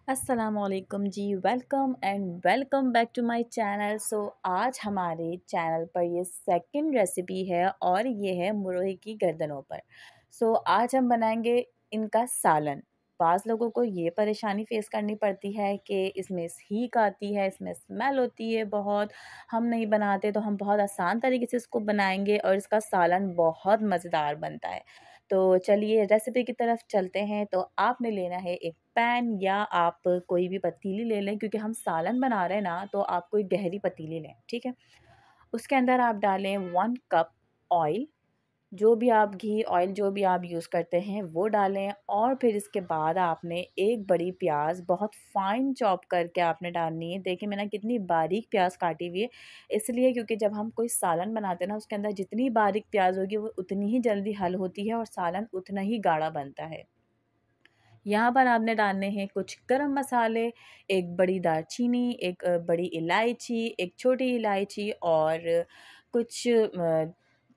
अस्सलामुअलैकुम जी, welcome and welcome back to my channel. आज हमारे चैनल पर ये सेकंड रेसिपी है और ये है मुर्गे की गर्दनों पर। आज हम बनाएंगे इनका सालन। बाज़ लोगों को ये परेशानी फेस करनी पड़ती है कि इसमें हीक आती है, इसमें स्मेल होती है बहुत। हम नहीं बनाते तो हम बहुत आसान तरीके से इसको बनाएंगे और इसका सालन बहुत मज़ेदार बनता है। तो चलिए रेसिपी की तरफ चलते हैं। तो आपने लेना है एक पैन या आप कोई भी पतीली ले लें, क्योंकि हम सालन बना रहे हैं ना, तो आप कोई गहरी पतीली लें, ठीक है। उसके अंदर आप डालें 1 कप ऑयल। जो भी आप घी ऑयल जो भी आप यूज़ करते हैं वो डालें, और फिर इसके बाद आपने एक बड़ी प्याज बहुत फाइन चॉप करके आपने डालनी है। देखिए मैंने कितनी बारीक प्याज काटी हुई है, इसलिए क्योंकि जब हम कोई सालन बनाते हैं ना, उसके अंदर जितनी बारीक प्याज होगी वो उतनी ही जल्दी हल होती है और सालन उतना ही गाढ़ा बनता है। यहाँ पर आपने डालने हैं कुछ गरम मसाले, एक बड़ी दालचीनी, एक बड़ी इलायची, एक छोटी इलायची, और कुछ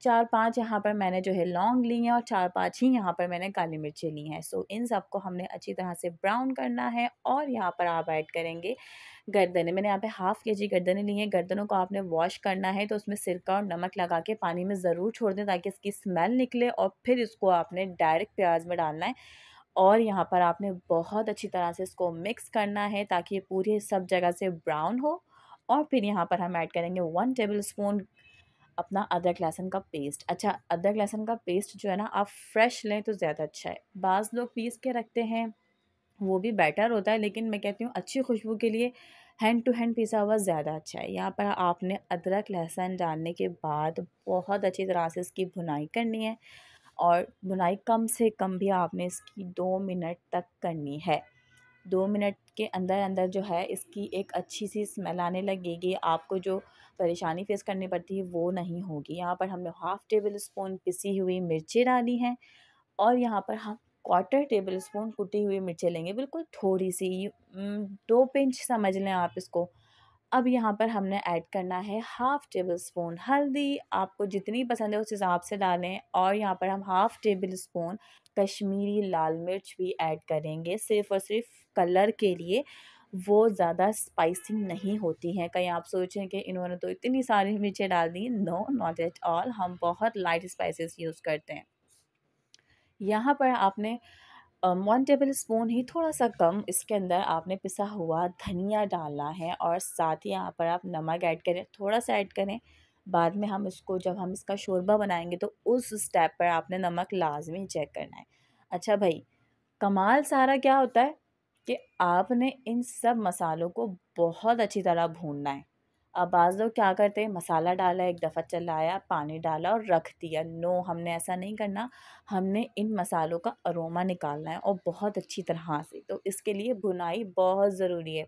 4-5 यहाँ पर मैंने जो है लौंग ली हैं, और 4-5 ही यहाँ पर मैंने काली मिर्चें ली हैं। इन सबको हमने अच्छी तरह से ब्राउन करना है, और यहाँ पर आप ऐड करेंगे गर्दनें। मैंने यहाँ पे हाफ़ केजी गर्दनें ली हैं। गर्दनों को आपने वॉश करना है, तो उसमें सिरका और नमक लगा के पानी में ज़रूर छोड़ दें ताकि इसकी स्मेल निकले, और फिर इसको आपने डायरेक्ट प्याज में डालना है। और यहाँ पर आपने बहुत अच्छी तरह से इसको मिक्स करना है ताकि ये पूरी सब जगह से ब्राउन हो। और फिर यहाँ पर हम ऐड करेंगे 1 टेबल स्पून अपना अदरक लहसुन का पेस्ट। अच्छा, अदरक लहसुन का पेस्ट जो है ना, आप फ्रेश लें तो ज़्यादा अच्छा है। बाज़ लोग पीस के रखते हैं, वो भी बेटर होता है, लेकिन मैं कहती हूँ अच्छी खुशबू के लिए हैंड टू हैंड पिसा हुआ ज़्यादा अच्छा है। यहाँ पर आपने अदरक लहसुन डालने के बाद बहुत अच्छी तरह से इसकी भुनाई करनी है, और भुनाई कम से कम भी आपने इसकी 2 मिनट तक करनी है। 2 मिनट के अंदर अंदर जो है इसकी एक अच्छी सी स्मेल आने लगेगी। आपको जो परेशानी फ़ेस करनी पड़ती है वो नहीं होगी। यहाँ पर हमने हाफ़ टेबल स्पून पिसी हुई मिर्ची डाली हैं, और यहाँ पर हम क्वार्टर टेबल स्पून कुटी हुई मिर्चें लेंगे, बिल्कुल थोड़ी सी 2 पिंच समझ लें आप इसको। अब यहाँ पर हमने ऐड करना है हाफ़ टेबल स्पून हल्दी, आपको जितनी पसंद है उस हिसाब से डालें, और यहाँ पर हम हाफ़ टेबल स्पून कश्मीरी लाल मिर्च भी ऐड करेंगे, सिर्फ़ और सिर्फ कलर के लिए। वो ज़्यादा स्पाइसी नहीं होती हैं। कहीं आप सोचें कि इन्होंने तो इतनी सारी मिर्चें डाल दी, नो नॉट एट ऑल, हम बहुत लाइट स्पाइसेस यूज़ करते हैं। यहाँ पर आपने 1 टेबल स्पून ही, थोड़ा सा कम, इसके अंदर आपने पिसा हुआ धनिया डालना है, और साथ ही यहाँ पर आप नमक ऐड करें, थोड़ा सा ऐड करें। बाद में हम इसको जब हम इसका शोरबा बनाएंगे तो उस स्टेप पर आपने नमक लाजमी चेक करना है। अच्छा भाई, कमाल सारा क्या होता है कि आपने इन सब मसालों को बहुत अच्छी तरह भूनना है। अब बाज़ लोग क्या करते हैं, मसाला डाला, एक दफ़ा चलाया, पानी डाला और रख दिया। नो, हमने ऐसा नहीं करना। हमने इन मसालों का अरोमा निकालना है, और बहुत अच्छी तरह से। तो इसके लिए भुनाई बहुत ज़रूरी है।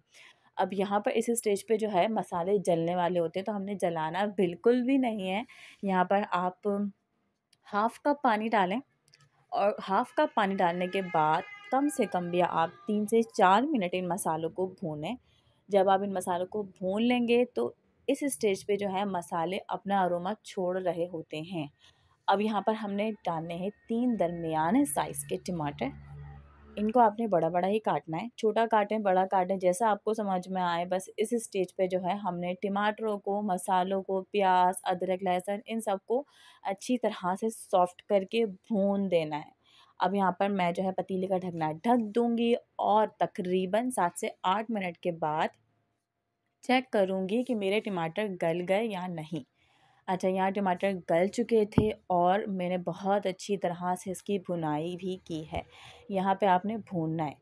अब यहाँ पर इस स्टेज पे जो है मसाले जलने वाले होते हैं, तो हमने जलाना बिल्कुल भी नहीं है। यहाँ पर आप हाफ़ कप पानी डालें, और हाफ़ कप पानी डालने के बाद कम से कम भी आप 3 से 4 मिनट इन मसालों को भूनें। जब आप इन मसालों को भून लेंगे तो इस स्टेज पे जो है मसाले अपना अरोमा छोड़ रहे होते हैं। अब यहाँ पर हमने डालने हैं 3 दरमियाने साइज़ के टमाटर। इनको आपने बड़ा-बड़ा ही काटना है, छोटा काटें, बड़ा काटें, जैसा आपको समझ में आए। बस इस स्टेज पे जो है हमने टमाटरों को, मसालों को, प्याज़, अदरक, लहसुन, इन सबको अच्छी तरह से सॉफ़्ट करके भून देना है। अब यहाँ पर मैं जो है पतीले का ढकना ढक दूँगी, और तकरीबन 7 से 8 मिनट के बाद चेक करूँगी कि मेरे टमाटर गल गए या नहीं। अच्छा, यहाँ टमाटर गल चुके थे, और मैंने बहुत अच्छी तरह से इसकी भुनाई भी की है। यहाँ पे आपने भूनना है,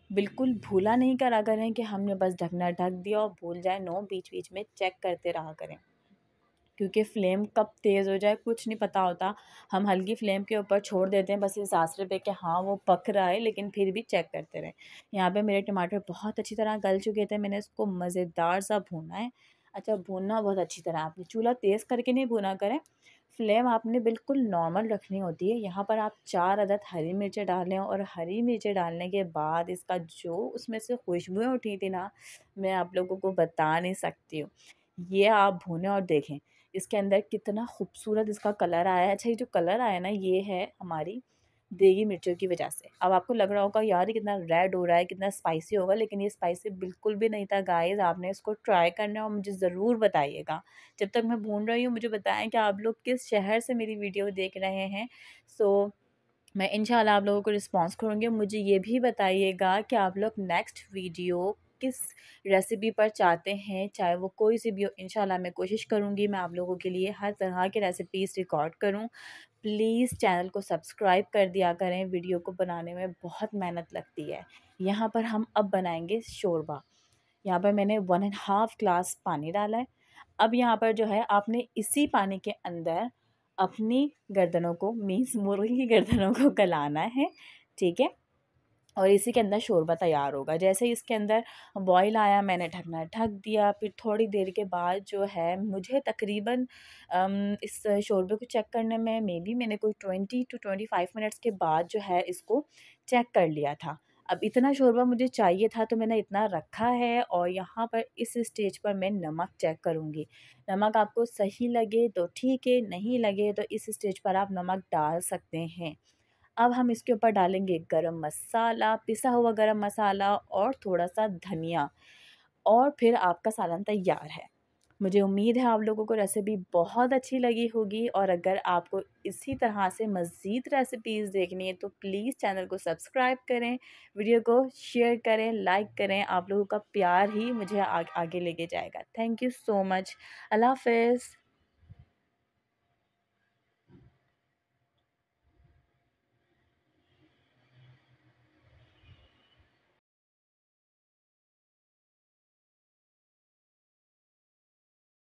बिल्कुल भूला नहीं करा करें कि हमने बस ढकना ढक दिया और भूल जाए। नो, बीच बीच में चेक करते रहा करें, क्योंकि फ्लेम कब तेज़ हो जाए कुछ नहीं पता होता। हम हल्की फ्लेम के ऊपर छोड़ देते हैं बस इस आसरे पे कि हाँ वो पक रहा है, लेकिन फिर भी चेक करते रहें। यहाँ पे मेरे टमाटर बहुत अच्छी तरह गल चुके थे, मैंने इसको मज़ेदार सा भूना है। अच्छा, भूनना बहुत अच्छी तरह, आपने चूल्हा तेज़ करके नहीं भुना करें, फ्लेम आपने बिल्कुल नॉर्मल रखनी होती है। यहाँ पर आप 4 अदद हरी मिर्चें डालें, और हरी मिर्चें डालने के बाद इसका जो उसमें से खुशबुएँ उठी थी ना, मैं आप लोगों को बता नहीं सकती हूँ। ये आप भूनें और देखें इसके अंदर कितना खूबसूरत इसका कलर आया है। अच्छा, ये जो कलर आया है ना, ये है हमारी देगी मिर्चों की वजह से। अब आपको लग रहा होगा यार ये कितना रेड हो रहा है, कितना स्पाइसी होगा, लेकिन ये स्पाइसी बिल्कुल भी नहीं था गाइज़। आपने इसको ट्राई करना है और मुझे ज़रूर बताइएगा। जब तक मैं भून रही हूँ मुझे बताएँ कि आप लोग किस शहर से मेरी वीडियो देख रहे हैं। सो मैं इंशाल्लाह आप लोगों को रिस्पॉन्स करूँगी। मुझे ये भी बताइएगा कि आप लोग नेक्स्ट वीडियो किस रेसिपी पर चाहते हैं, चाहे वो कोई सी भी हो। इंशाल्लाह मैं कोशिश करूँगी मैं आप लोगों के लिए हर तरह की रेसिपीज़ रिकॉर्ड करूँ। प्लीज़ चैनल को सब्सक्राइब कर दिया करें, वीडियो को बनाने में बहुत मेहनत लगती है। यहाँ पर हम अब बनाएंगे शोरबा। यहाँ पर मैंने 1 एंड हाफ़ ग्लास पानी डाला है। अब यहाँ पर जो है आपने इसी पानी के अंदर अपनी गर्दनों को मीन्स मुर्गी की गर्दनों को गलाना है, ठीक है? और इसी के अंदर शोरबा तैयार होगा। जैसे ही इसके अंदर बॉयल आया मैंने ढकना ढक दिया, फिर थोड़ी देर के बाद जो है मुझे तकरीबन इस शोरबे को चेक करने में मेबी मैंने कोई 20 टू 25 मिनट्स के बाद जो है इसको चेक कर लिया था। अब इतना शोरबा मुझे चाहिए था तो मैंने इतना रखा है और यहाँ पर इस स्टेज पर मैं नमक चेक करूँगी। नमक आपको सही लगे तो ठीक है, नहीं लगे तो इस स्टेज पर आप नमक डाल सकते हैं। अब हम इसके ऊपर डालेंगे गरम मसाला, पिसा हुआ गरम मसाला और थोड़ा-सा धनिया और फिर आपका सालन तैयार है। मुझे उम्मीद है आप लोगों को रेसिपी बहुत अच्छी लगी होगी और अगर आपको इसी तरह से मज़ीद रेसिपीज़ देखनी है तो प्लीज़ चैनल को सब्सक्राइब करें, वीडियो को शेयर करें, लाइक करें। आप लोगों का प्यार ही मुझे आगे लेके जाएगा। Thank you so much. अल्लाह हाफ़िज़।